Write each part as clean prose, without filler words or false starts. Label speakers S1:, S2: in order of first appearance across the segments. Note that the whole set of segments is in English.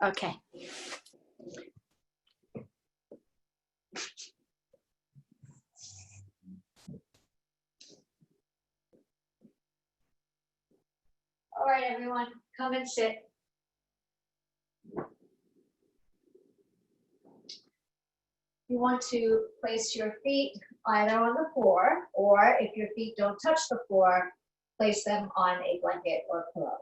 S1: Okay. All right, everyone, come and sit. You want to place your feet either on the floor, or if your feet don't touch the floor, place them on a blanket or pillow.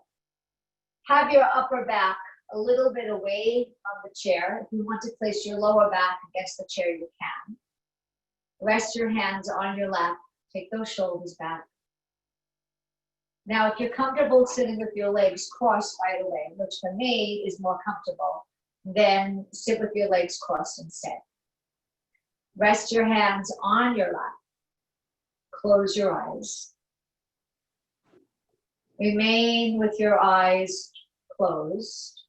S1: Have your upper back a little bit away from the chair. If you want to place your lower back against the chair, you can. Rest your hands on your lap. Take those shoulders back. Now, if you're comfortable sitting with your legs crossed, by the way, which for me is more comfortable, then sit with your legs crossed instead. Rest your hands on your lap. Close your eyes. Remain with your eyes closed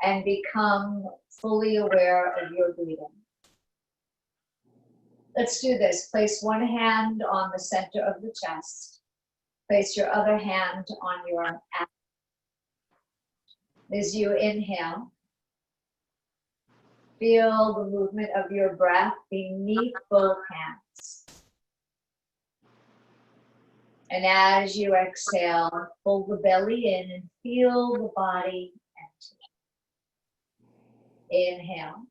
S1: and become fully aware of your breathing. Let's do this. Place one hand on the center of the chest. Place your other hand on your abdomen. As you inhale, feel the movement of your breath beneath both hands. And as you exhale, pull the belly in and feel the body empty. Inhale.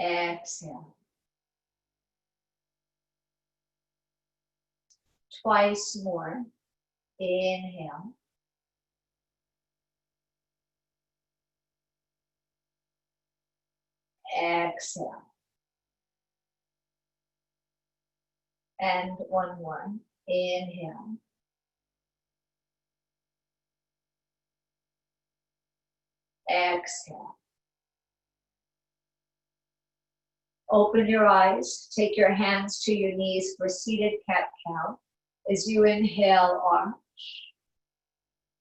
S1: Exhale. Twice more. Inhale. Exhale. And one more. Inhale. Exhale. Open your eyes. Take your hands to your knees for seated cat-cow. As you inhale, arch.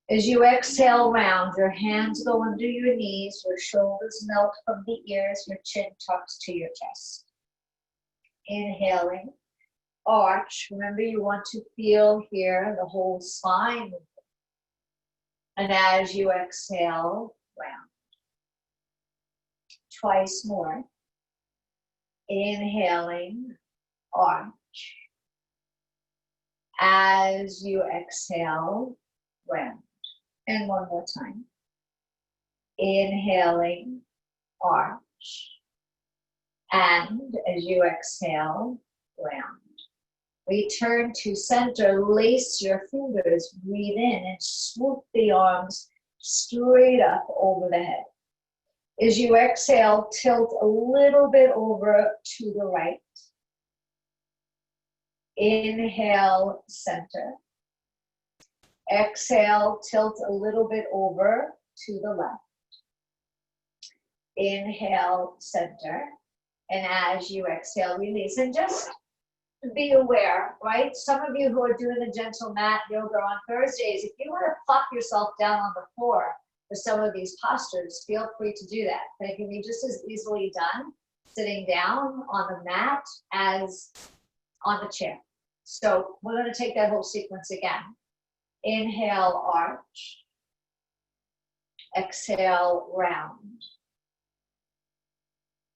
S1: As you exhale, round. Your hands go under your knees. Your shoulders melt from the ears. Your chin tucks to your chest. Inhaling, arch. Remember, you want to feel here the whole spine. And as you exhale, round. Twice more. Inhaling, arch. As you exhale, round. And one more time. Inhaling, arch. And as you exhale, round. Return to center, lace your fingers, breathe in and swoop the arms straight up over the head. As you exhale, tilt a little bit over to the right. Inhale, center. Exhale, tilt a little bit over to the left. Inhale, center. And as you exhale, release. And just be aware, right? Some of you who are doing the gentle mat yoga on Thursdays, if you want to plop yourself down on the floor for some of these postures, feel free to do that. But it can be just as easily done sitting down on the mat as on the chair. So we're going to take that whole sequence again. Inhale, arch. Exhale, round.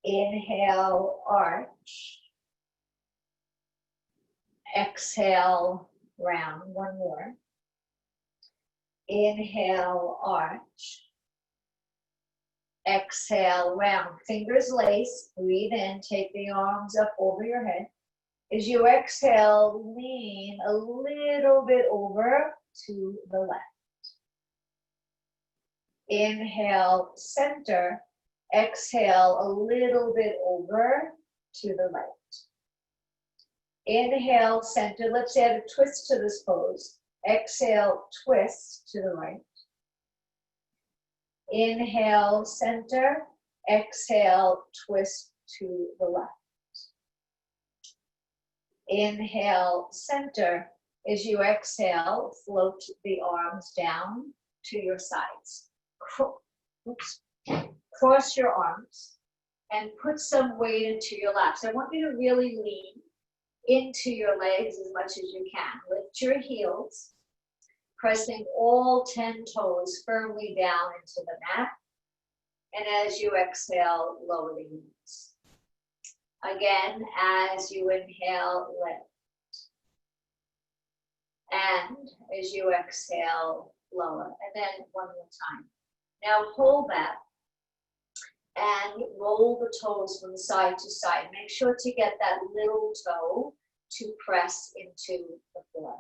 S1: Inhale, arch. Exhale, round. One more. Inhale, arch. Exhale, round. Fingers lace. Breathe in. Take the arms up over your head. As you exhale, lean a little bit over to the left. Inhale, center. Exhale, a little bit over to the right. Inhale, center. Let's add a twist to this pose. Exhale, twist to the right. Inhale, center. Exhale, twist to the left. Inhale, center. As you exhale, float the arms down to your sides. Cross your arms and put some weight into your laps. I want you to really lean into your legs as much as you can. Lift your heels, pressing all 10 toes firmly down into the mat. And as you exhale, lower the knees. Again, as you inhale, lift. And as you exhale, lower. And then one more time. Now hold that and roll the toes from side to side. Make sure to get that little toe to press into the floor.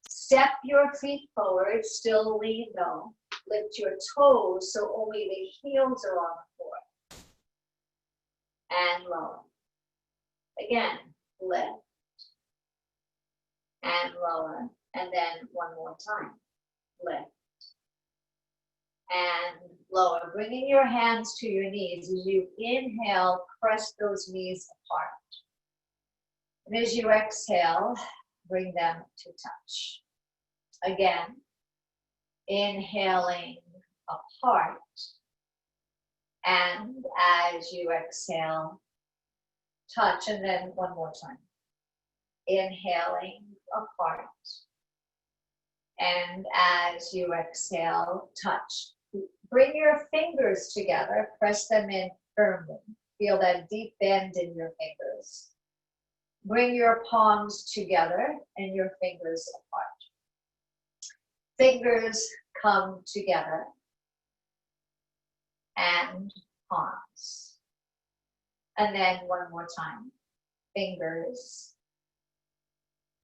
S1: Step your feet forward, still lean though. Lift your toes so only the heels are on the floor. And lower. Again, lift. And lower. And then one more time. Lift. And lower. Bringing your hands to your knees. As you inhale, press those knees apart. And as you exhale, bring them to touch. Again, inhaling apart. And as you exhale, touch. And then one more time. Inhaling apart. And as you exhale, touch. Bring your fingers together, press them in firmly. Feel that deep bend in your fingers. Bring your palms together and your fingers apart. Fingers come together and palms. And then one more time. Fingers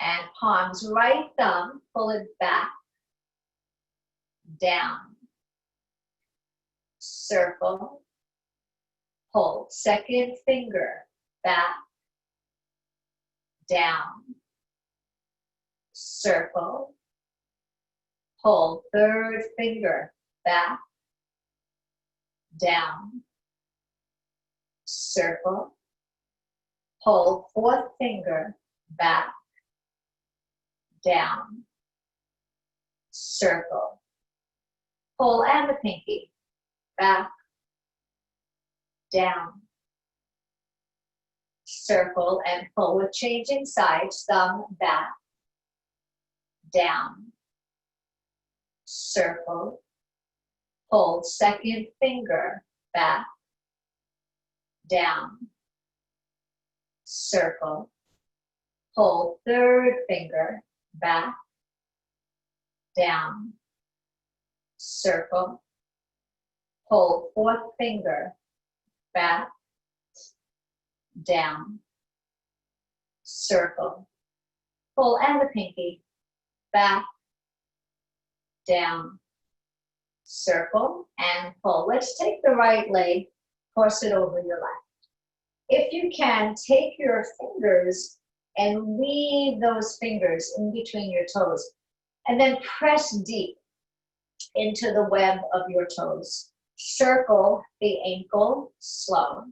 S1: and palms. Right thumb, pull it back, down. Circle, hold. Second finger, back, down. Circle, hold. Third finger, back, down. Circle, hold. Fourth finger, back, down. Circle, pull, and the pinky. Back, down, circle, and pull with changing sides. Thumb back, down, circle, hold. Second finger back, down, circle, hold. Third finger back, down, circle, hold. Fourth finger, back, down, circle, pull, and the pinky, back, down, circle, and pull. Let's take the right leg, cross it over your left. If you can, take your fingers and weave those fingers in between your toes, and then press deep into the web of your toes. Circle the ankle slow.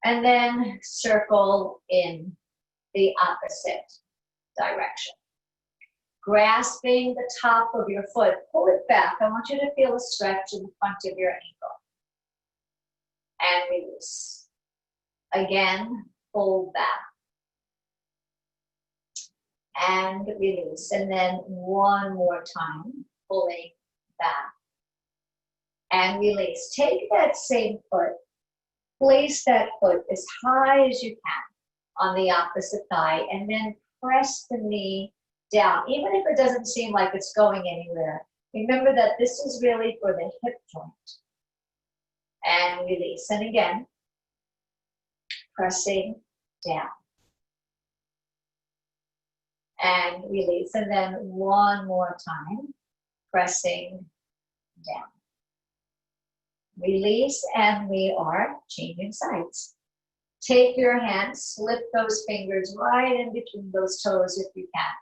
S1: And then circle in the opposite direction. Grasping the top of your foot, pull it back. I want you to feel a stretch in the front of your ankle. And release. Again, pull back. And release. And then one more time, pulling back. And release. Take that same foot, place that foot as high as you can on the opposite thigh, and then press the knee down. Even if it doesn't seem like it's going anywhere, remember that this is really for the hip joint. And release. And again, pressing down. And release. And then one more time, pressing down. Release, and we are changing sides. Take your hands, slip those fingers right in between those toes if you can,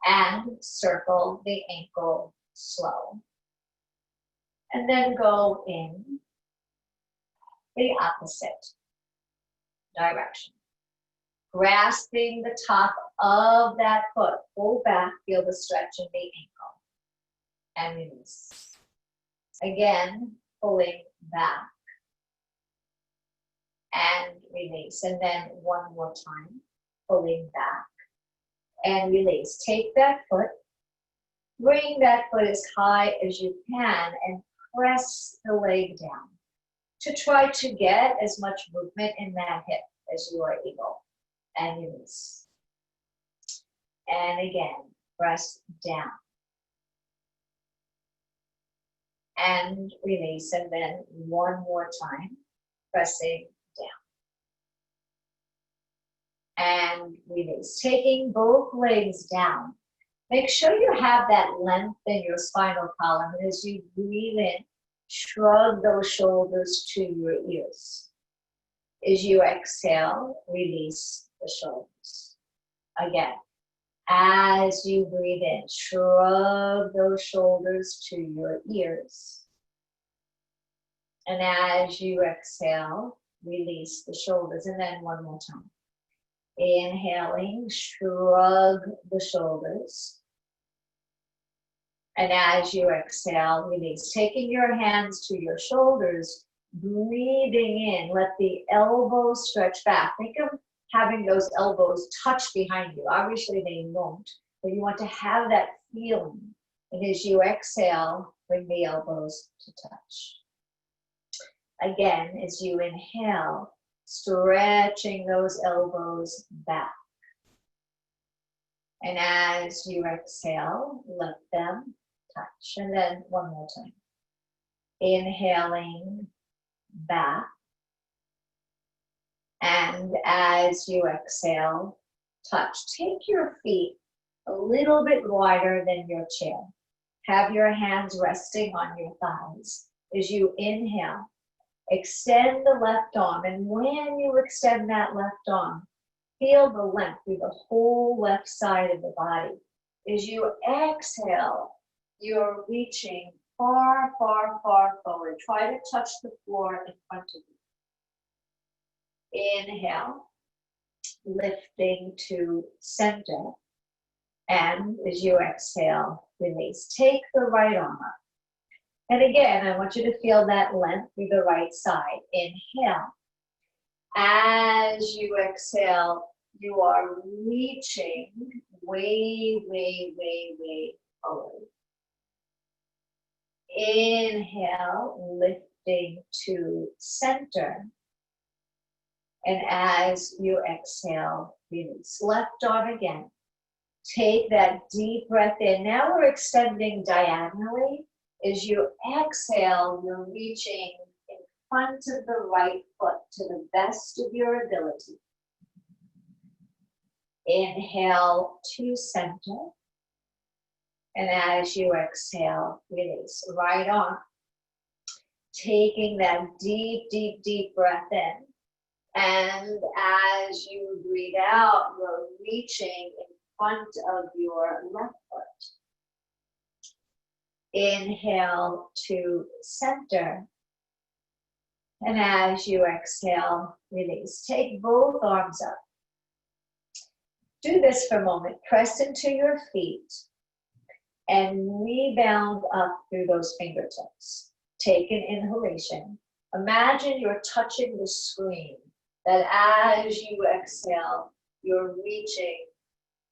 S1: and circle the ankle slow. And then go in the opposite direction. Grasping the top of that foot, pull back, feel the stretch in the ankle, and release. Again, pulling back. and release. And then one more time, pulling back and release. Take that foot, bring that foot as high as you can and press the leg down to try to get as much movement in that hip as you are able. And release. And again, press down. And release. And then one more time, pressing down. And release. Taking both legs down. Make sure you have that length in your spinal column. And as you breathe in, shrug those shoulders to your ears. As you exhale, release the shoulders. Again, as you breathe in, shrug those shoulders to your ears. And as you exhale, release the shoulders. And then one more time. Inhaling, shrug the shoulders. And as you exhale, release. Taking your hands to your shoulders, breathing in, let the elbows stretch back. Think of having those elbows touch behind you. Obviously they won't, but you want to have that feeling. And as you exhale, bring the elbows to touch. Again, as you inhale, stretching those elbows back. And as you exhale, let them touch. And then one more time. Inhaling back. And as you exhale, touch. Take your feet a little bit wider than your chair. Have your hands resting on your thighs. As you inhale, extend the left arm. And when you extend that left arm, feel the length through the whole left side of the body. As you exhale, you're reaching far, far, far forward. Try to touch the floor in front of you. Inhale, lifting to center. And as you exhale, release. Take the right arm up. And again, I want you to feel that length through the right side. Inhale. As you exhale, you are reaching way, way, way, way forward. Inhale, lifting to center. And as you exhale, release. Left arm again. Take that deep breath in. Now we're extending diagonally. As you exhale, you're reaching in front of the right foot to the best of your ability. Inhale to center. And as you exhale, release. Right arm. Taking that deep, deep, deep breath in. And as you breathe out, you're reaching in front of your left foot. Inhale to center. And as you exhale, release. Take both arms up. Do this for a moment. Press into your feet and rebound up through those fingertips. Take an inhalation. Imagine you're touching the screen, that as you exhale, you're reaching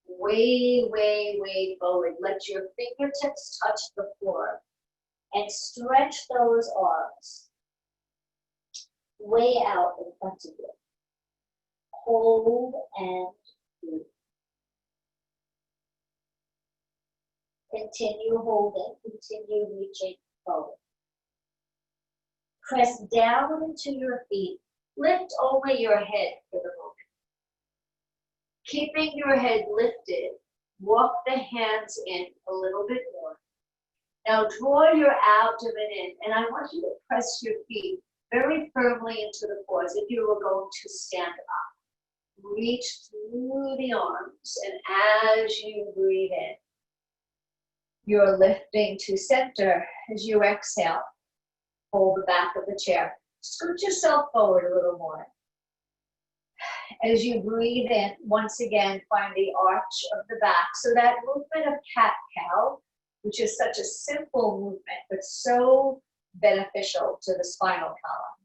S1: way, way, way forward. Let your fingertips touch the floor and stretch those arms way out in front of you. Hold and breathe. Continue holding, continue reaching forward. Press down into your feet. Lift over your head for the moment. Keeping your head lifted, walk the hands in a little bit more. Now draw your abdomen in, and I want you to press your feet very firmly into the floor as if you were going to stand up. Reach through the arms, and as you breathe in, you're lifting to center. As you exhale, hold the back of the chair. Scoot yourself forward a little more. As you breathe in, once again, find the arch of the back. So that movement of cat-cow, which is such a simple movement, but so beneficial to the spinal column.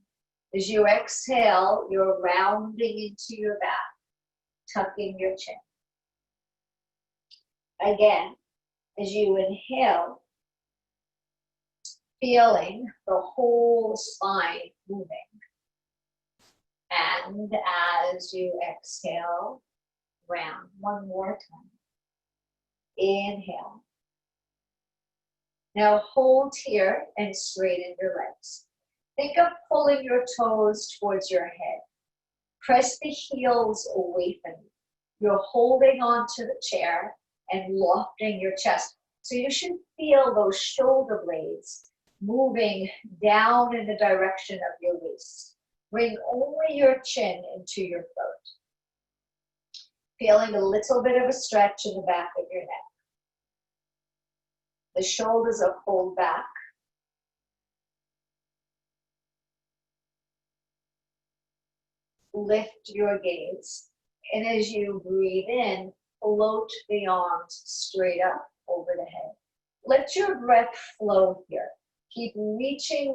S1: As you exhale, you're rounding into your back, tucking your chin. Again, as you inhale, feeling the whole spine moving. And as you exhale, round one more time. Inhale. Now hold here and straighten your legs. Think of pulling your toes towards your head. Press the heels away from you. You're holding onto the chair and lofting your chest. So you should feel those shoulder blades moving down in the direction of your waist. Bring only your chin into your throat. Feeling a little bit of a stretch in the back of your neck. The shoulders are pulled back. Lift your gaze. And as you breathe in, float the arms straight up over the head. Let your breath flow here. Keep reaching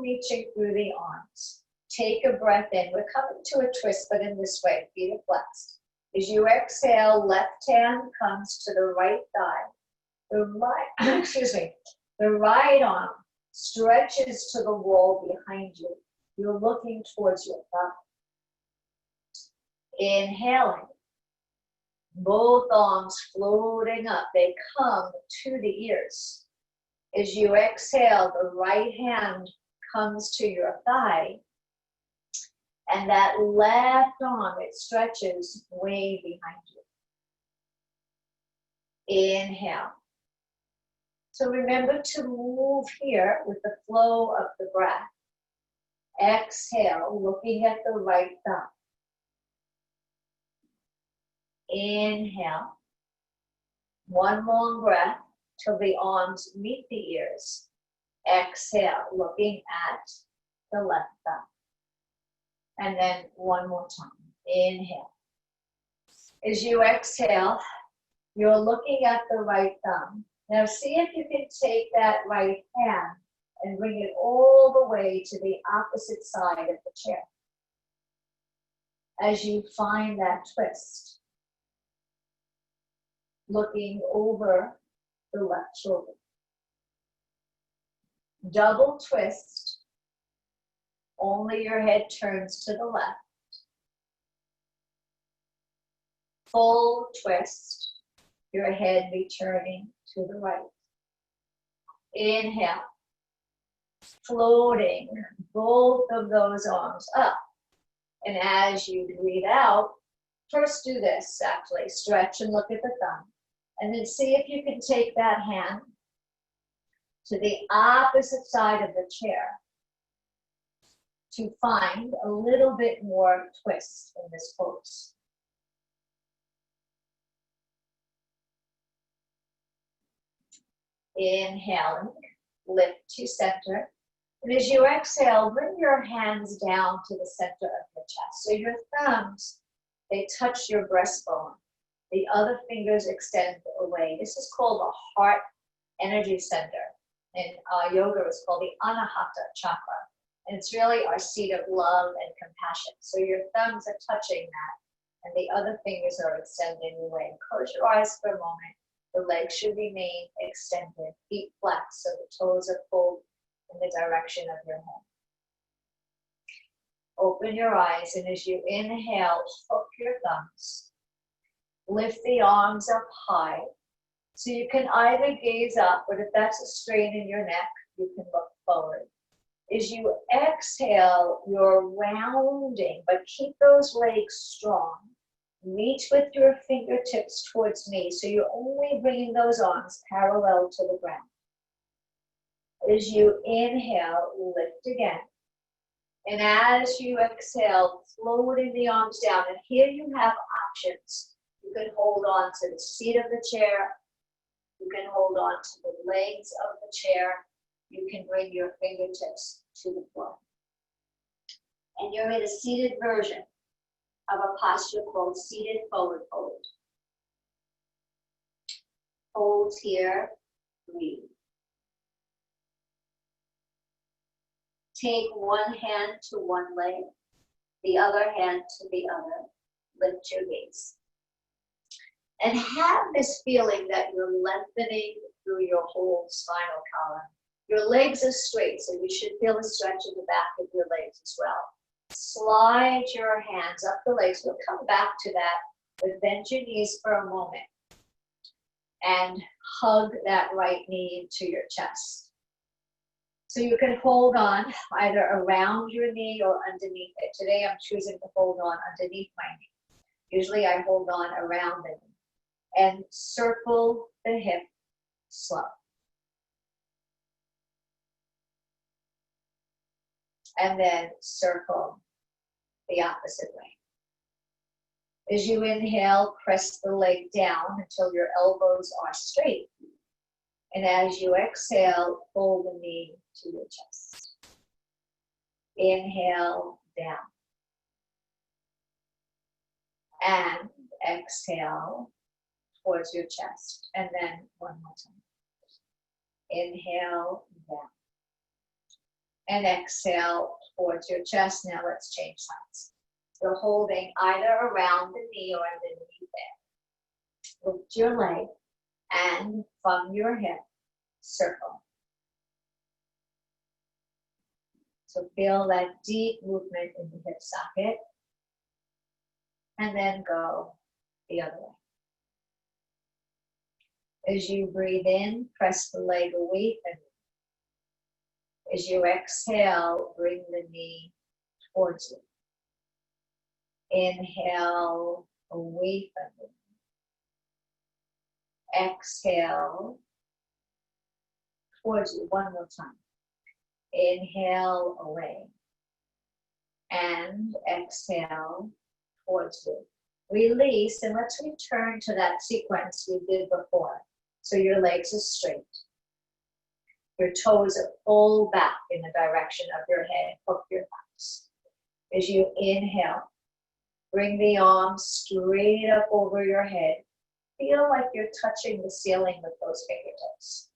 S1: through the arms. Take a breath in. We're coming to a twist, but in this way, feet are flexed. As you exhale, left hand comes to the right thigh. The right arm stretches to the wall behind you. You're looking towards your thumb. Inhaling. Both arms floating up. They come to the ears. As you exhale, the right hand comes to your thigh. And that left arm, it stretches way behind you. Inhale. So remember to move here with the flow of the breath. Exhale, looking at the right thumb. Inhale. One long breath till the arms meet the ears. Exhale, looking at the left thumb. And then one more time. Inhale. As you exhale, you're looking at the right thumb. Now see if you can take that right hand and bring it all the way to the opposite side of the chair. As you find that twist, looking over the left shoulder. Double twist. Only your head turns to the left. Full twist. Your head returning to the right. Inhale. Floating both of those arms up. And as you breathe out, first do this actually. Stretch and look at the thumb. And then see if you can take that hand to the opposite side of the chair to find a little bit more twist in this pose. Inhaling, lift to center. And as you exhale, bring your hands down to the center of your chest. So your thumbs, they touch your breastbone. The other fingers extend away. This is called the heart energy center. In yoga, it's called the Anahata chakra. And it's really our seat of love and compassion. So your thumbs are touching that, and the other fingers are extending away. Close your eyes for a moment. The legs should remain extended, feet flat, so the toes are pulled in the direction of your head. Open your eyes, and as you inhale, hook your thumbs. Lift the arms up high. So you can either gaze up, but if that's a strain in your neck, you can look forward. As you exhale, you're rounding, but keep those legs strong. Reach with your fingertips towards me, so you're only bringing those arms parallel to the ground. As you inhale, lift again. And as you exhale, floating the arms down. And here you have options. You can hold on to the seat of the chair. You can hold on to the legs of the chair. You can bring your fingertips to the floor. And you're in a seated version of a posture called seated forward fold. Hold here, breathe. Take one hand to one leg the other hand to the other. Lift your gaze. And have this feeling that you're lengthening through your whole spinal column. Your legs are straight, so you should feel a stretch in the back of your legs as well. Slide your hands up the legs. We'll come back to that, but bend your knees for a moment. And hug that right knee into your chest. So you can hold on either around your knee or underneath it. Today I'm choosing to hold on underneath my knee. Usually I hold on around the knee. And circle the hip slow. And then circle the opposite way. As you inhale, press the leg down until your elbows are straight. And as you exhale, pull the knee to your chest. Inhale, down. And exhale towards your chest. And then one more time. Inhale, down. And exhale towards your chest. Now let's change sides. You're holding either around the knee or underneath it. Lift your leg and from your hip, circle. So feel that deep movement in the hip socket. And then go the other way. As you breathe in, press the leg away from you. As you exhale, bring the knee towards you. Inhale, away from you. Exhale, towards you. One more time. Inhale, away. And exhale, towards you. Release, and let's return to that sequence we did before. So your legs are straight. Your toes are pulled back in the direction of your head. Hook your thumbs. As you inhale, bring the arms straight up over your head. Feel like you're touching the ceiling with those fingertips.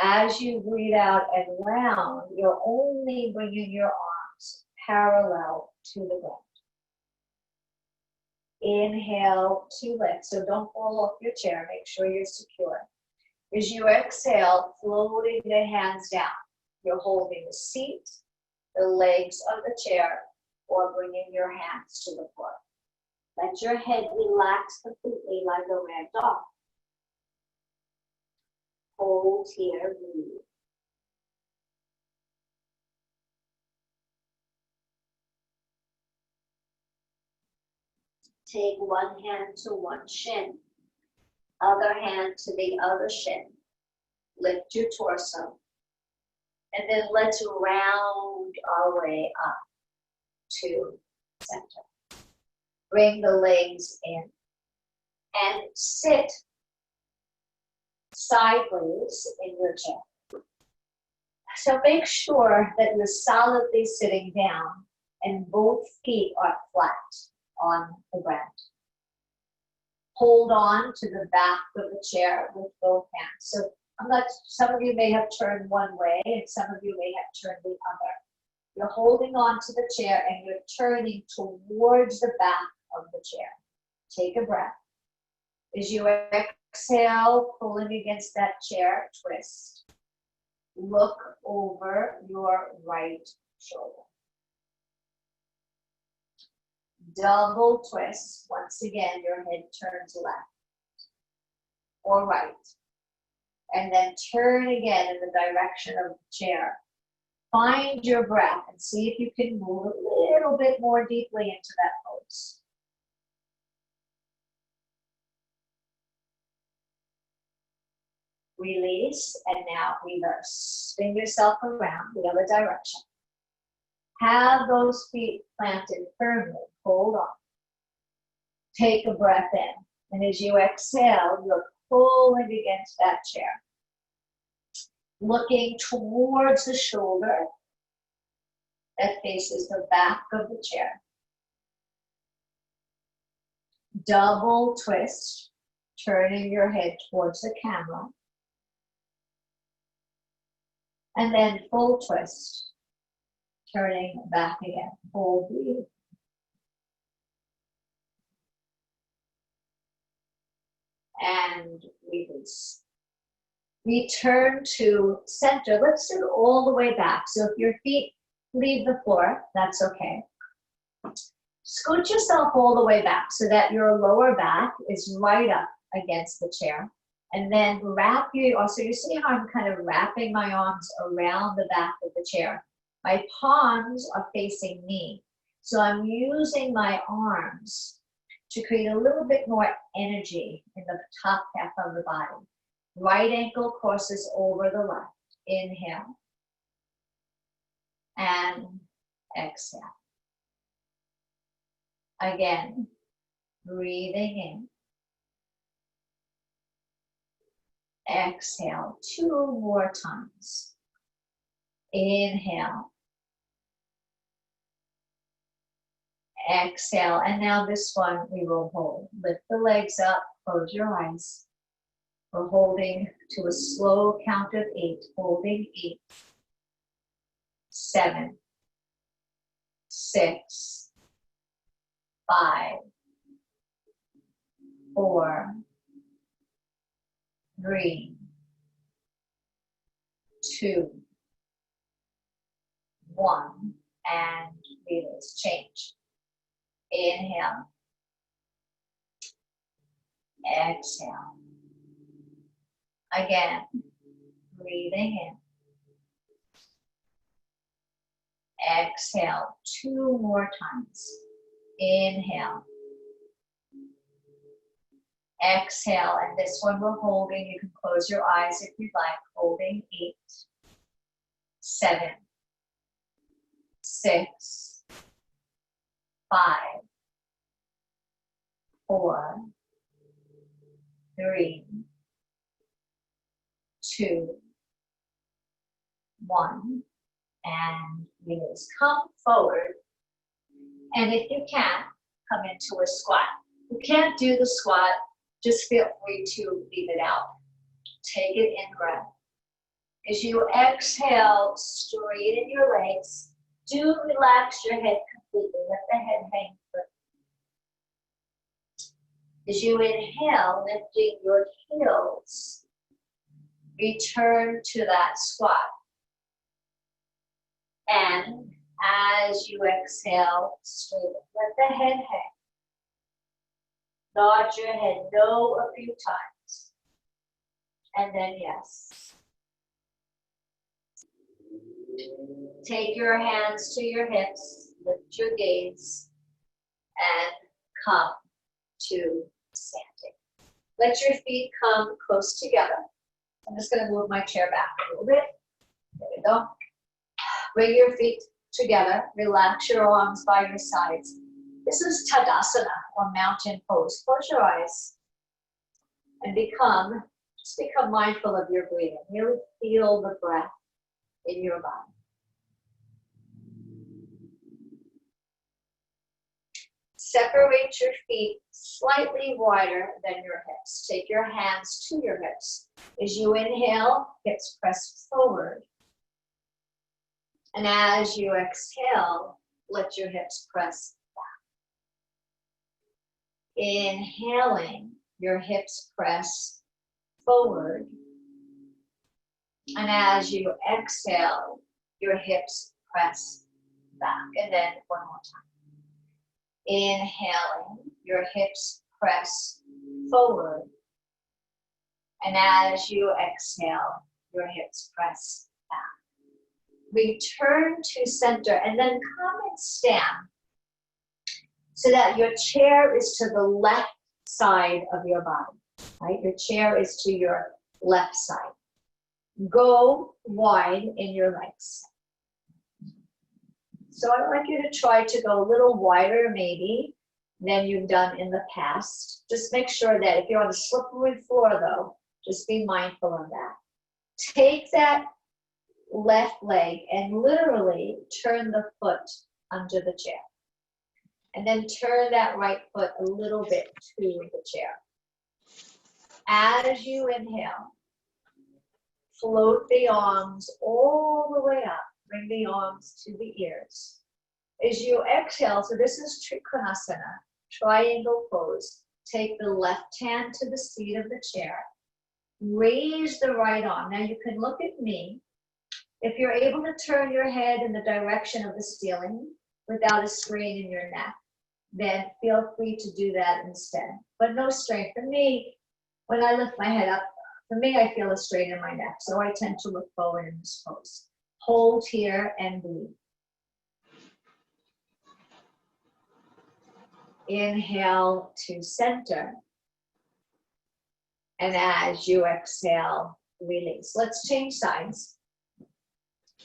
S1: As you breathe out and round, you're only bringing your arms parallel to the ground. Inhale to lift, so don't fall off your chair. Make sure you're secure. As you exhale, floating the hands down. You're holding the seat, the legs of the chair, or bringing your hands to the floor. Let your head relax completely like a rag doll. Hold here, breathe. Take one hand to one shin, other hand to the other shin. Lift your torso. And then let's round our way up to center. Bring the legs in and sit sideways in your chair. So make sure that you're solidly sitting down and both feet are flat on the ground. Hold on to the back of the chair with both hands. So some of you may have turned one way and some of you may have turned the other. You're holding on to the chair and you're turning towards the back of the chair. Take a breath. As you exhale, pulling against that chair, twist. Look over your right shoulder. Double twist. Once again, your head turns left or right. And then turn again in the direction of the chair. Find your breath and see if you can move a little bit more deeply into that pose. Release, and now reverse. Spin yourself around the other direction. Have those feet planted firmly. Hold on. Take a breath in. And as you exhale, you're pulling against that chair. Looking towards the shoulder that faces the back of the chair. Double twist, turning your head towards the camera. And then full twist, turning back again. Hold, breathe. and release. Return to center. Let's do it all the way back. So if your feet leave the floor, that's okay. Scoot yourself all the way back so that your lower back is right up against the chair. And then wrap so you see how I'm kind of wrapping my arms around the back of the chair. My palms are facing me. So I'm using my arms to create a little bit more energy in the top half of the body. Right ankle crosses over the left. Inhale. And exhale. Again, breathing in. Exhale 2 more times. Inhale. Exhale. And now this one we will hold. Lift the legs up. Close your eyes. We're holding to a slow count of 8. Holding 8, 7, 6, 5, 4, 3, 2, 1, and release. Change. Inhale. Exhale. Again, breathing in. Exhale 2 more times. Inhale. Exhale, and this one we're holding. You can close your eyes if you'd like. Holding 8, 7, 6, 5, 4, 3, 2, 1, and release. Come forward, and if you can, come into a squat. If you can't do the squat, just feel free to leave it out. Take it in breath. As you exhale, straighten your legs. Do relax your head completely. Let the head hang free. As you inhale, lifting your heels, return to that squat. And as you exhale, straighten. Let the head hang. Nod your head no a few times. And then yes. Take your hands to your hips, lift your gaze, and come to standing. Let your feet come close together. I'm just going to move my chair back a little bit. There we go. Bring your feet together. Relax your arms by your sides. This is Tadasana, or mountain pose. Close your eyes and just become mindful of your breathing. Really feel the breath in your body. Separate your feet slightly wider than your hips. Take your hands to your hips. As you inhale, hips press forward. And as you exhale, let your hips press back. Inhaling, your hips press forward. And as you exhale, your hips press back. And then one more time. Inhaling, your hips press forward. And as you exhale, your hips press back. Return to center and then come and stand so that your chair is to the left side of your body, right? Your chair is to your left side. Go wide in your legs. So I'd like you to try to go a little wider maybe than you've done in the past. Just make sure that if you're on a slippery floor though, just be mindful of that. Take that left leg and literally turn the foot under the chair. And then turn that right foot a little bit to the chair. As you inhale, float the arms all the way up. Bring the arms to the ears. As you exhale, so this is Trikonasana, triangle pose. take the left hand to the seat of the chair. Raise the right arm. Now you can look at me. If you're able to turn your head in the direction of the ceiling without a strain in your neck, then feel free to do that instead. But no strain. For me, when I lift my head up, for me, I feel a strain in my neck. So I tend to look forward in this pose. Hold here and breathe. Inhale to center. And as you exhale, release. Let's change sides.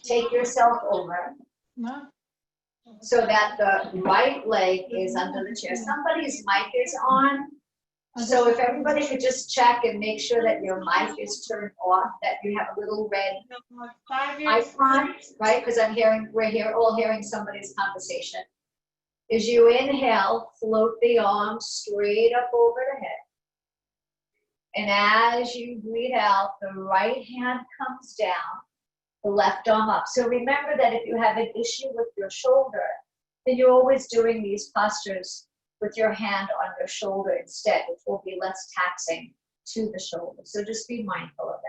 S1: Take yourself over so that the right leg is under the chair. Somebody's mic is on. So if everybody could just check and make sure that your mic is turned off, that you have a little red icon, right? Because we're all hearing somebody's conversation. As you inhale, float the arms straight up over the head. And as you breathe out, the right hand comes down, the left arm up. So remember that if you have an issue with your shoulder, then you're always doing these postures with your hand on your shoulder instead, which will be less taxing to the shoulder. So just be mindful of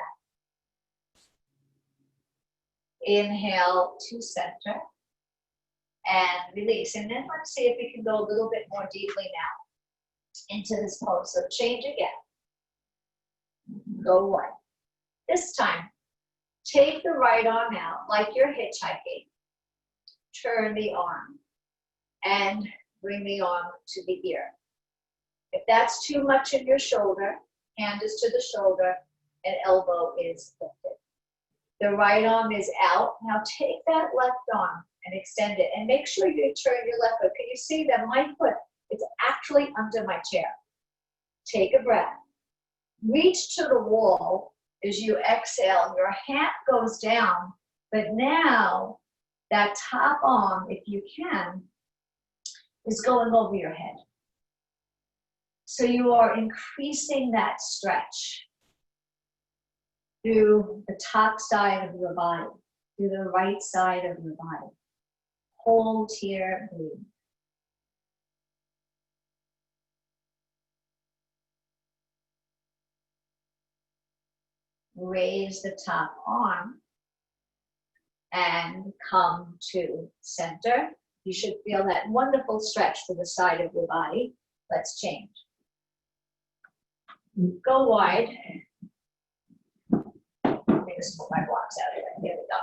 S1: that. Inhale to center and release. And then let's see if we can go a little bit more deeply now into this pose. So change again. Go wide. This time, take the right arm out like you're hitchhiking. Turn the arm and bring the arm to the ear. If that's too much in your shoulder, hand is to the shoulder and elbow is lifted. The right arm is out. Now take that left arm and extend it. And make sure you turn your left foot. Can you see that my foot is actually under my chair? Take a breath. Reach to the wall as you exhale. Your hand goes down. But now that top arm, if you can, is going over your head. So you are increasing that stretch through the top side of your body, through the right side of your body. Hold here, breathe. Raise the top arm and come to center. You should feel that wonderful stretch to the side of your body. Let's change. Go wide. Let me just pull my blocks out of here. Here we go.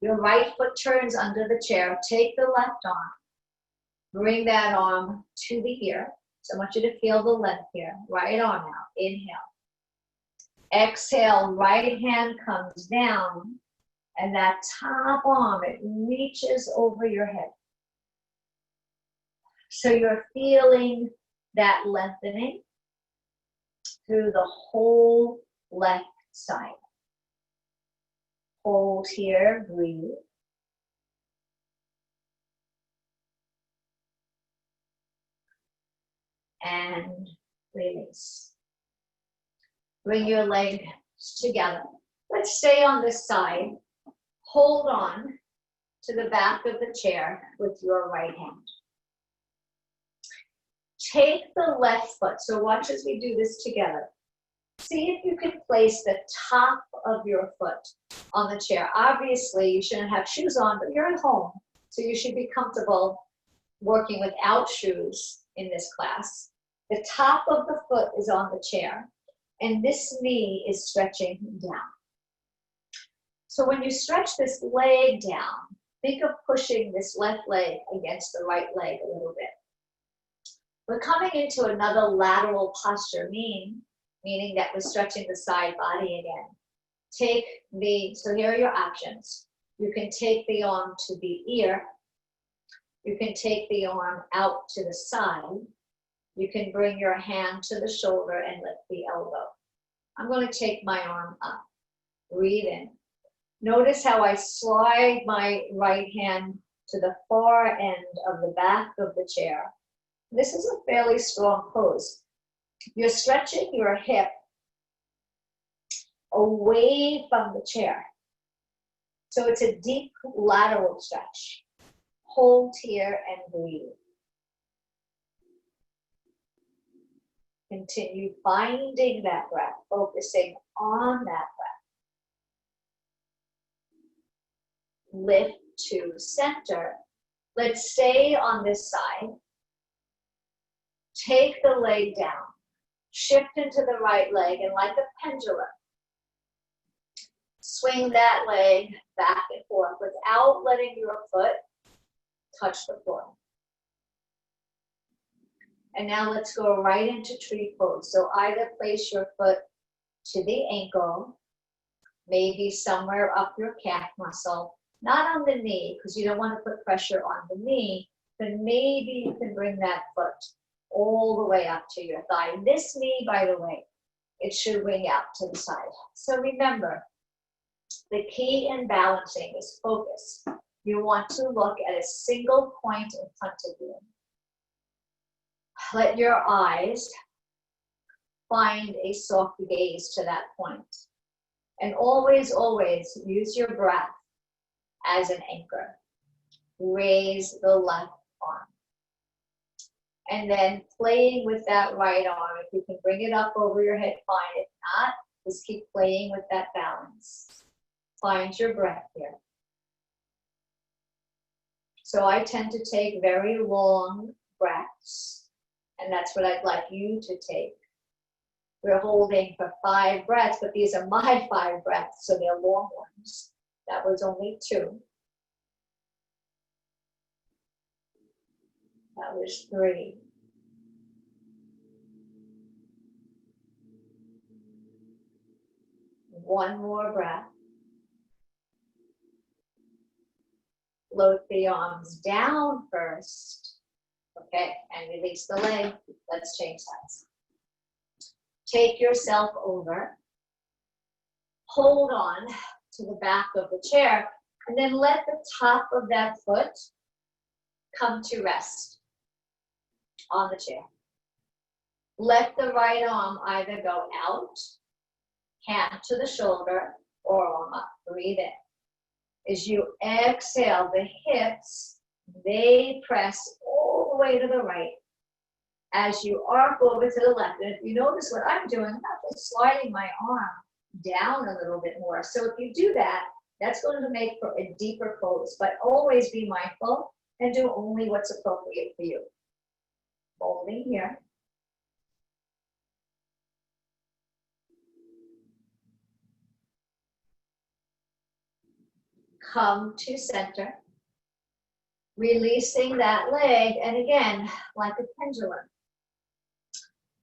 S1: Your right foot turns under the chair. Take the left arm. Bring that arm to the ear. So I want you to feel the length here. Right arm out. Inhale. Exhale, right hand comes down, and that top arm, it reaches over your head. So you're feeling that lengthening through the whole left side. Hold here, breathe. And release. Bring your legs together. Let's stay on this side. Hold on to the back of the chair with your right hand. Take the left foot. So watch as we do this together. See if you can place the top of your foot on the chair. Obviously, you shouldn't have shoes on, but you're at home, so you should be comfortable working without shoes in this class. The top of the foot is on the chair. And this knee is stretching down. So when you stretch this leg down, think of pushing this left leg against the right leg a little bit. We're coming into another lateral posture, meaning that we're stretching the side body again. So here are your options. You can take the arm to the ear. You can take the arm out to the side. You can bring your hand to the shoulder and lift the elbow. I'm going to take my arm up. Breathe in. Notice how I slide my right hand to the far end of the back of the chair. This is a fairly strong pose. You're stretching your hip away from the chair. So it's a deep lateral stretch. Hold here and breathe. Continue finding that breath, focusing on that breath. Lift to center. Let's stay on this side. Take the leg down. Shift into the right leg, and like a pendulum, swing that leg back and forth without letting your foot touch the floor. And now let's go right into tree pose. So either place your foot to the ankle, maybe somewhere up your calf muscle, not on the knee, because you don't want to put pressure on the knee, but maybe you can bring that foot all the way up to your thigh. This knee, by the way, it should wing out to the side. So remember, the key in balancing is focus. You want to look at a single point in front of you. Let your eyes find a soft gaze to that point. And always, always use your breath as an anchor. Raise the left arm. And then playing with that right arm. If you can bring it up over your head, fine. If not, just keep playing with that balance. Find your breath here. So I tend to take very long breaths, and that's what I'd like you to take. We're holding for 5 breaths, but these are my 5 breaths, so they're long ones. That was only 2. That was 3. One more breath. Float the arms down first. Okay, and release the leg. Let's change sides. Take yourself over. Hold on to the back of the chair, and then let the top of that foot come to rest on the chair. Let the right arm either go out, hand to the shoulder, or arm up. Breathe in. As you exhale, the hips, they press all the way to the right. As you arc over to the left, and if you notice what I'm doing, I'm just sliding my arm down a little bit more. So if you do that, that's going to make for a deeper pose. But always be mindful and do only what's appropriate for you. Holding here. Come to center. Releasing that leg, and again, like a pendulum.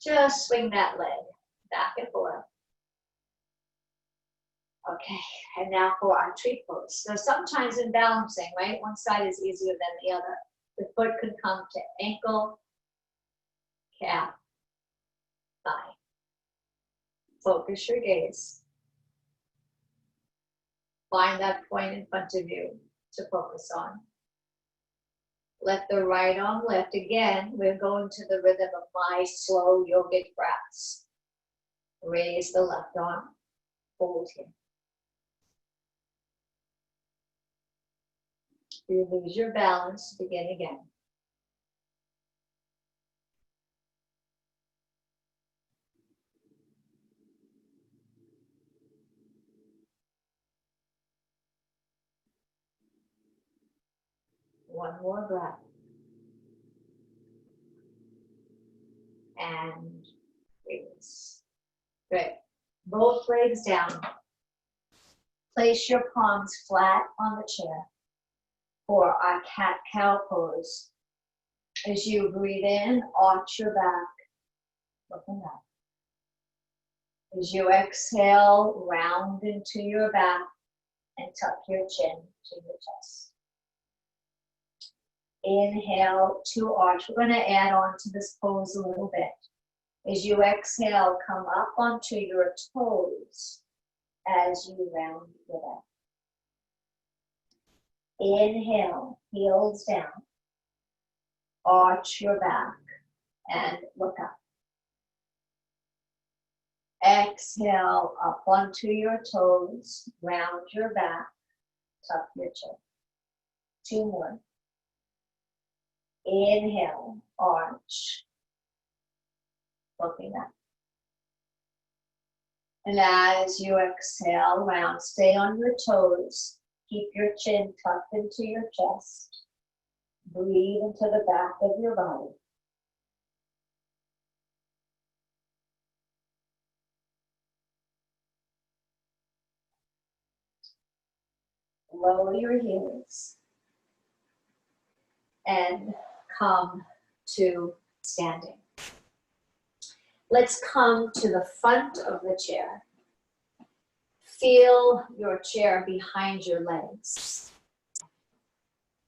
S1: Just swing that leg back and forth. Okay, and now for our tree pose. So sometimes in balancing, right, one side is easier than the other. The foot can come to ankle, calf, thigh. Focus your gaze. Find that point in front of you to focus on. Let the right arm lift. Again, we're going to the rhythm of my slow yogic breaths. Raise the left arm. Hold here. You lose your balance, begin again. One more breath. And release. Good. Both legs down. Place your palms flat on the chair for our cat-cow pose. As you breathe in, arch your back. Looking up. As you exhale, round into your back and tuck your chin to your chest. Inhale to arch. We're going to add on to this pose a little bit. As you exhale, come up onto your toes as you round your back. Inhale, heels down. Arch your back and look up. Exhale, up onto your toes, round your back, tuck your chin. 2 more. Inhale, arch. Looking up. And as you exhale, round, stay on your toes. Keep your chin tucked into your chest. Breathe into the back of your body. Lower your heels and come to standing. Let's come to the front of the chair. Feel your chair behind your legs.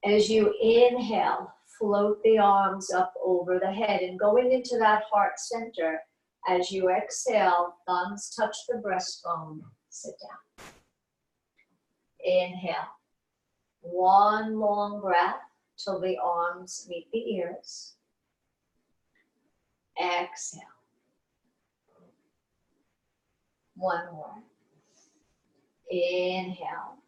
S1: As you inhale, float the arms up over the head and going into that heart center. As you exhale, thumbs touch the breastbone, sit down. Inhale. One long breath till the arms meet the ears. Exhale. One more. Inhale.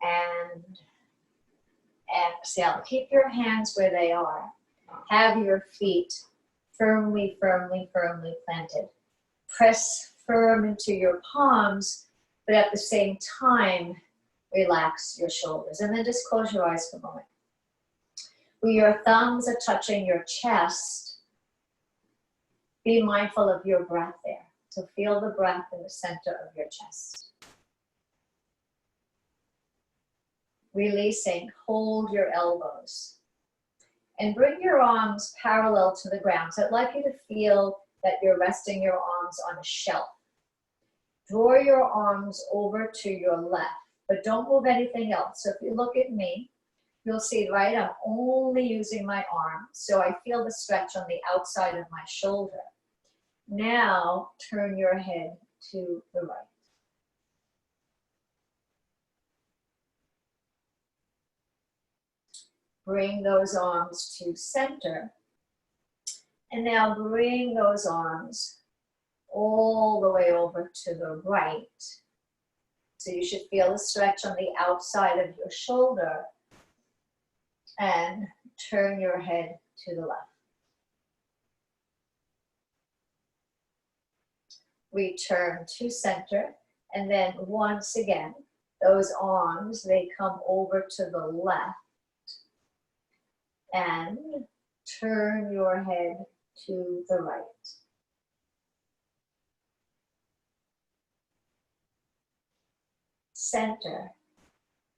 S1: And exhale. Keep your hands where they are. Have your feet firmly, firmly, firmly planted. Press firm into your palms, but at the same time, relax your shoulders. And then just close your eyes for a moment. Where your thumbs are touching your chest, be mindful of your breath there. So feel the breath in the center of your chest. Releasing, hold your elbows. And bring your arms parallel to the ground. So I'd like you to feel that you're resting your arms on a shelf. Draw your arms over to your left, but don't move anything else. So if you look at me, you'll see, right, I'm only using my arm. So I feel the stretch on the outside of my shoulder. Now turn your head to the right. Bring those arms to center. And now bring those arms all the way over to the right. So you should feel a stretch on the outside of your shoulder. And turn your head to the left. Return to center. And then once again, those arms, they come over to the left. And turn your head to the right. Center.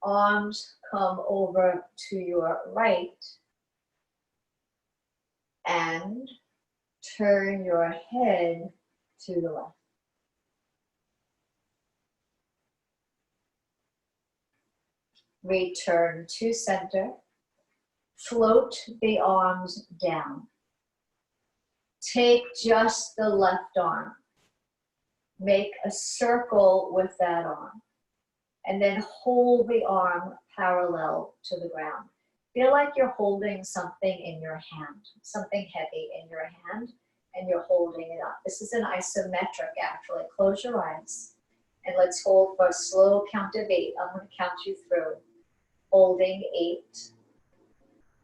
S1: Arms come over to your right. And turn your head to the left. Return to center. Float the arms down. Take just the left arm. Make a circle with that arm. And then hold the arm parallel to the ground. Feel like you're holding something in your hand, something heavy in your hand, and you're holding it up. This is an isometric, actually. Close your eyes. And let's hold for a slow count of 8. I'm going to count you through. Holding 8.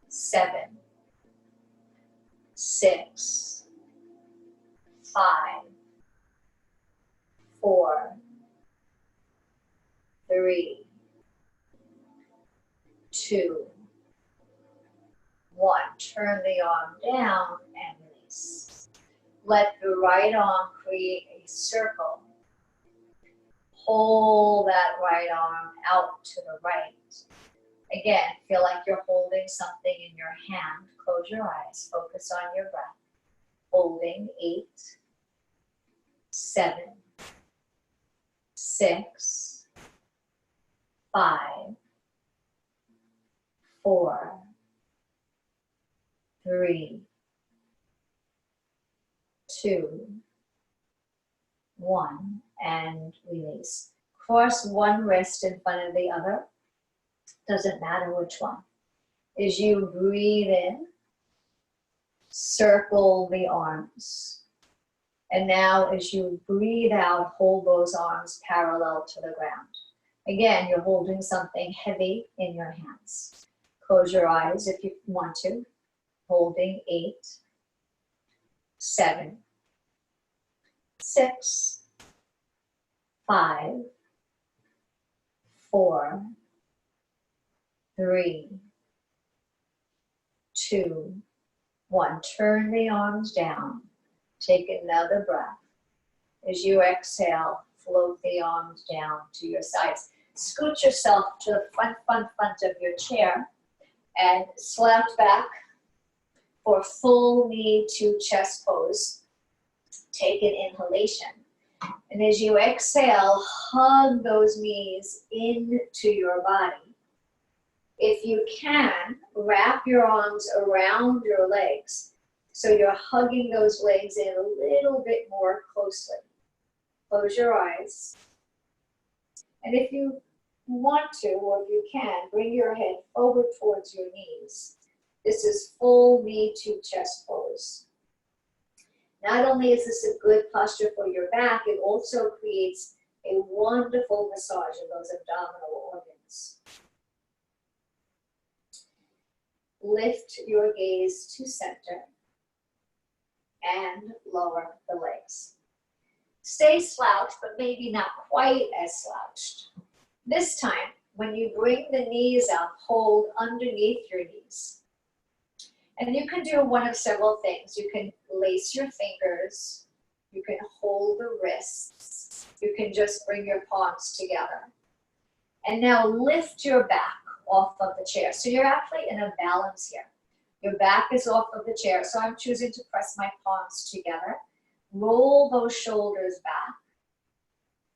S1: 7, 6, 5, 4, 3, 2, 1. Turn the arm down and release. Let the right arm create a circle. Hold that right arm out to the right. Again, feel like you're holding something in your hand. Close your eyes. Focus on your breath. Holding 8, 7, 6, 5, 4, 3, 2, 1, and release. Cross one wrist in front of the other. Doesn't matter which one. As you breathe in, circle the arms. And now as you breathe out, hold those arms parallel to the ground. Again, you're holding something heavy in your hands. Close your eyes if you want to. holding 8, 7, 6, 5, 4, 3, 2, 1. Turn the arms down. Take another breath. As you exhale, float the arms down to your sides. Scoot yourself to the front of your chair and slouch back for full knee to chest pose. Take an inhalation. And as you exhale, hug those knees into your body. If you can, wrap your arms around your legs so you're hugging those legs in a little bit more closely. Close your eyes. And if you want to, or if you can, bring your head forward towards your knees. This is full knee to chest pose. Not only is this a good posture for your back, it also creates a wonderful massage of those abdominal organs. Lift your gaze to center and lower the legs. Stay slouched, but maybe not quite as slouched. This time, when you bring the knees up, hold underneath your knees. And you can do one of several things. You can lace your fingers. You can hold the wrists. You can just bring your palms together. And now lift your back off of the chair. So you're actually in a balance here. Your back is off of the chair, so I'm choosing to press my palms together. Roll those shoulders back.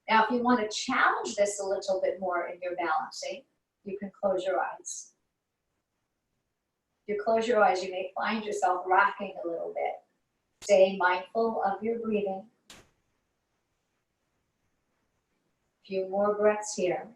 S1: Now, if you want to challenge this a little bit more in your balancing, you can close your eyes. If you close your eyes, you may find yourself rocking a little bit. Stay mindful of your breathing. A few more breaths here.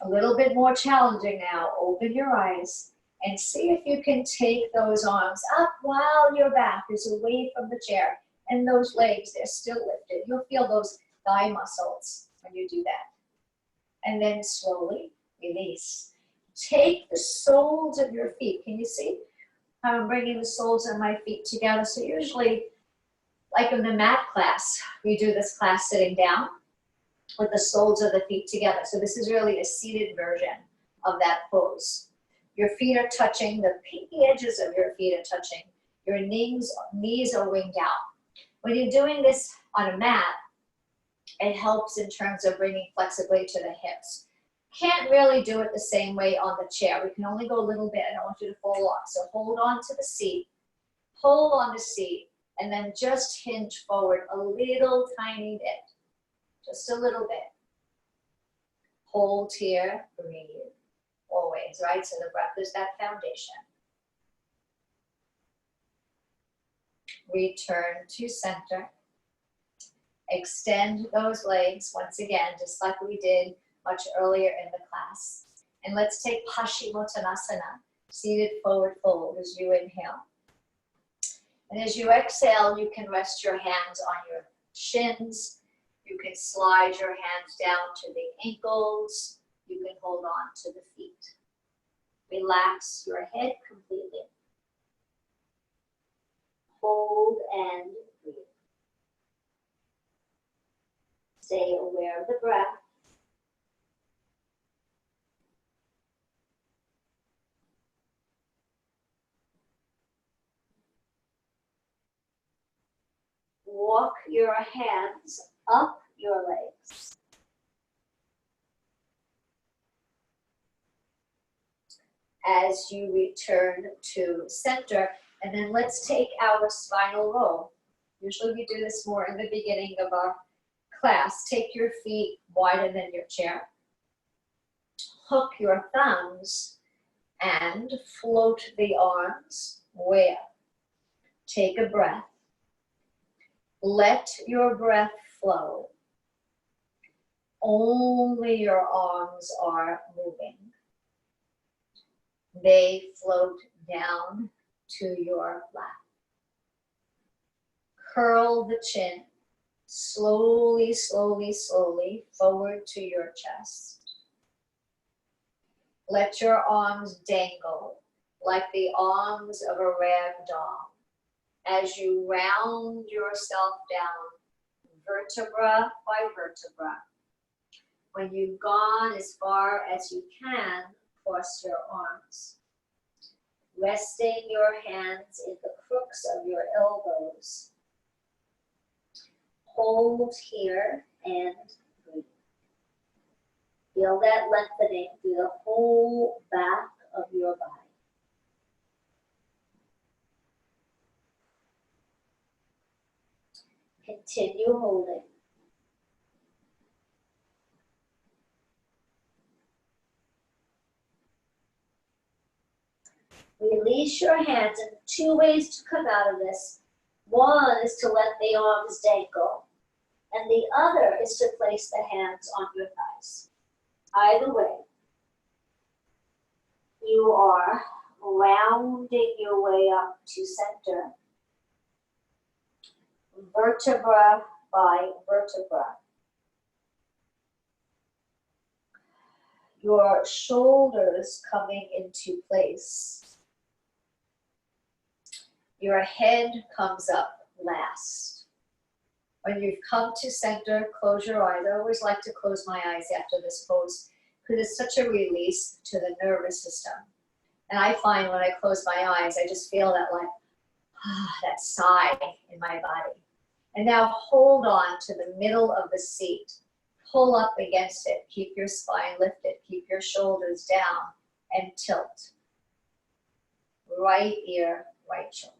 S1: A little bit more challenging now. Open your eyes and see if you can take those arms up while your back is away from the chair. And those legs, they're still lifted. You'll feel those thigh muscles when you do that. And then slowly release. Take the soles of your feet. Can you see how I'm bringing the soles of my feet together? So usually, like in the mat class, we do this class sitting down with the soles of the feet together. So this is really a seated version of that pose. Your feet are touching, the pinky edges of your feet are touching. Your knees are winged out. When you're doing this on a mat, it helps in terms of bringing flexibility to the hips. Can't really do it the same way on the chair. We can only go a little bit. I don't want you to fall off. So hold on to the seat, pull on the seat, and then just hinge forward a little tiny bit. Just a little bit. Hold here, breathe. Always, right? So the breath is that foundation. Return to center. Extend those legs once again, just like we did much earlier in the class. And let's take Paschimottanasana, seated forward fold as you inhale. And as you exhale, you can rest your hands on your shins. You can slide your hands down to the ankles. You can hold on to the feet. Relax your head completely. Hold and breathe. Stay aware of the breath. Walk your hands up your legs. As you return to center, and then let's take our spinal roll. Usually we do this more in the beginning of our class. Take your feet wider than your chair. Hook your thumbs and float the arms way up. Take a breath. Let your breath flow. Only your arms are moving. They float down to your lap. Curl the chin. Slowly, slowly, slowly forward to your chest. Let your arms dangle like the arms of a rag doll as you round yourself down, vertebra by vertebra. When you've gone as far as you can, cross your arms, resting your hands in the crooks of your elbows. Hold here and breathe. Feel that lengthening through the whole back of your body. Continue holding. Release your hands, and 2 ways to come out of this. One is to let the arms dangle, and the other is to place the hands on your thighs. Either way, you are rounding your way up to center, vertebra by vertebra. Your shoulders coming into place. Your head comes up last. When you've come to center, close your eyes. I always like to close my eyes after this pose because it's such a release to the nervous system. And I find when I close my eyes, I just feel that like, that sigh in my body. And now hold on to the middle of the seat. Pull up against it. Keep your spine lifted. Keep your shoulders down and tilt. Right ear, right shoulder.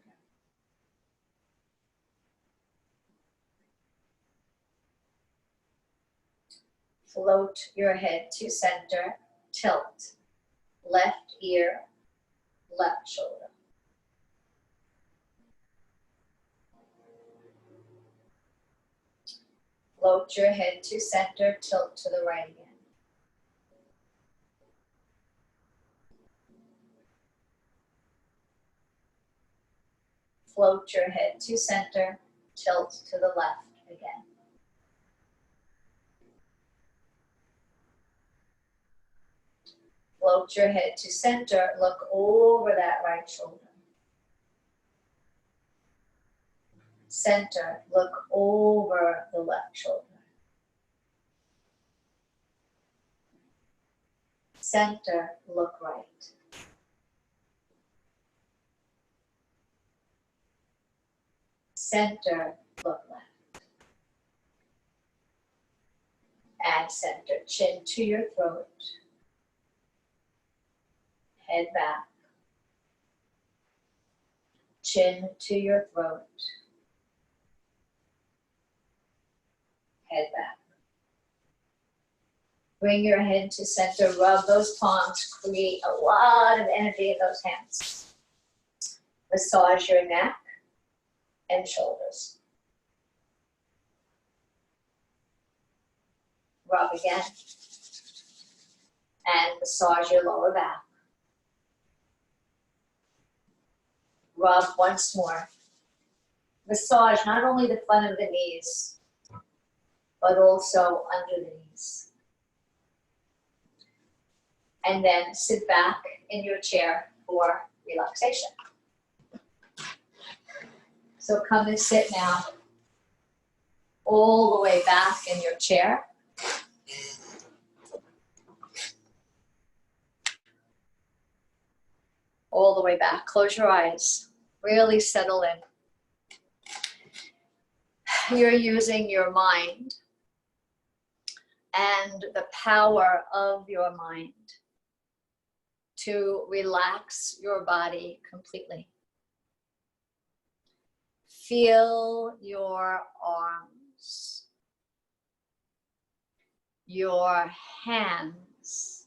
S1: Float your head to center, tilt. Left ear, left shoulder. Float your head to center, tilt to the right again. Float your head to center, tilt to the left again. Float your head to center, look over that right shoulder. Center, look over the left shoulder. Center, look right. Center, look left. And center, chin to your throat. Head back. Chin to your throat. Head back. Bring your head to center, rub those palms, create a lot of energy in those hands. Massage your neck and shoulders. Rub again. And massage your lower back. Rub once more. Massage not only the front of the knees, but also under the knees. And then sit back in your chair for relaxation. So come and sit now all the way back in your chair. All the way back. Close your eyes. Really settle in. You're using your mind and the power of your mind to relax your body completely. Feel your arms, your hands,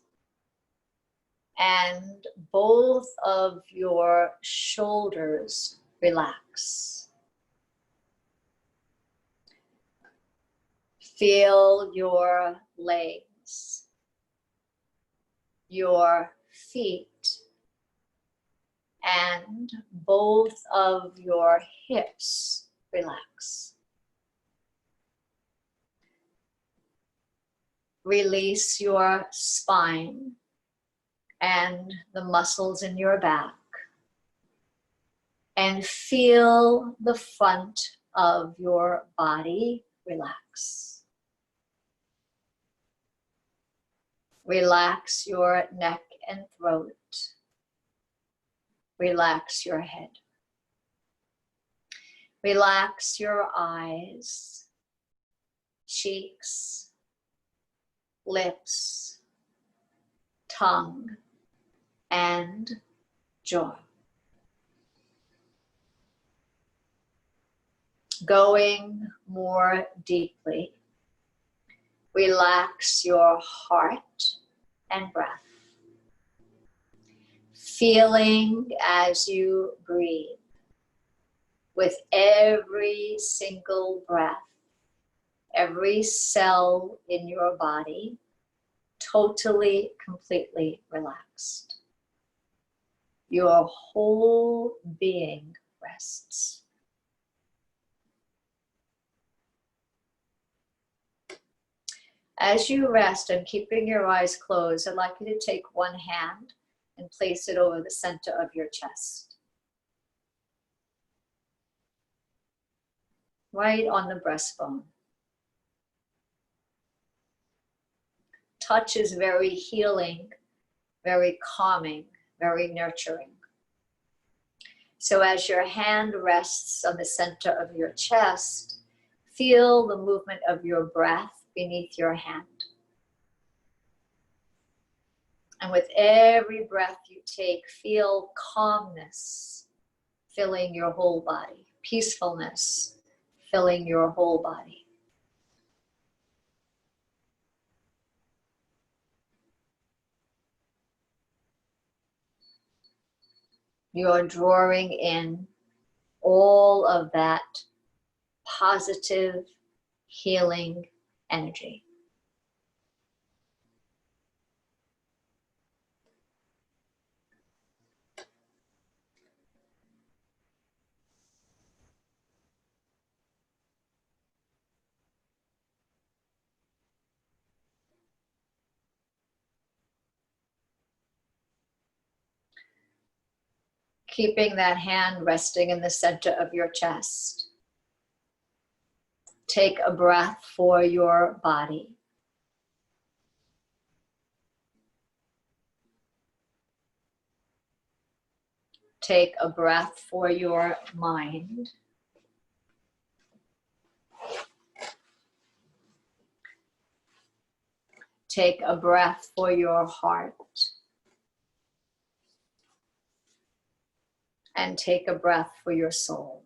S1: and both of your shoulders relax. Feel your legs, your feet, and both of your hips relax. Release your spine and the muscles in your back. And feel the front of your body relax. Relax your neck and throat. Relax your head. Relax your eyes, cheeks, lips, tongue, and jaw. Going more deeply, relax your heart and breath. Feeling as you breathe, with every single breath, every cell in your body totally, completely relaxed. Your whole being rests. As you rest and keeping your eyes closed, I'd like you to take one hand and place it over the center of your chest. Right on the breastbone. Touch is very healing, very calming, very nurturing. So as your hand rests on the center of your chest, feel the movement of your breath beneath your hand. And with every breath you take, feel calmness filling your whole body, peacefulness filling your whole body. You're drawing in all of that positive, healing energy. Keeping that hand resting in the center of your chest. Take a breath for your body. Take a breath for your mind. Take a breath for your heart. And take a breath for your soul.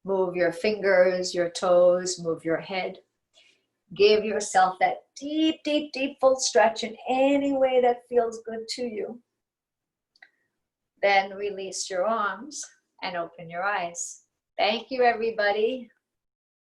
S1: Move your fingers, your toes, move your head. Give yourself that deep, deep, deep full stretch in any way that feels good to you. Then release your arms and open your eyes. Thank you, everybody.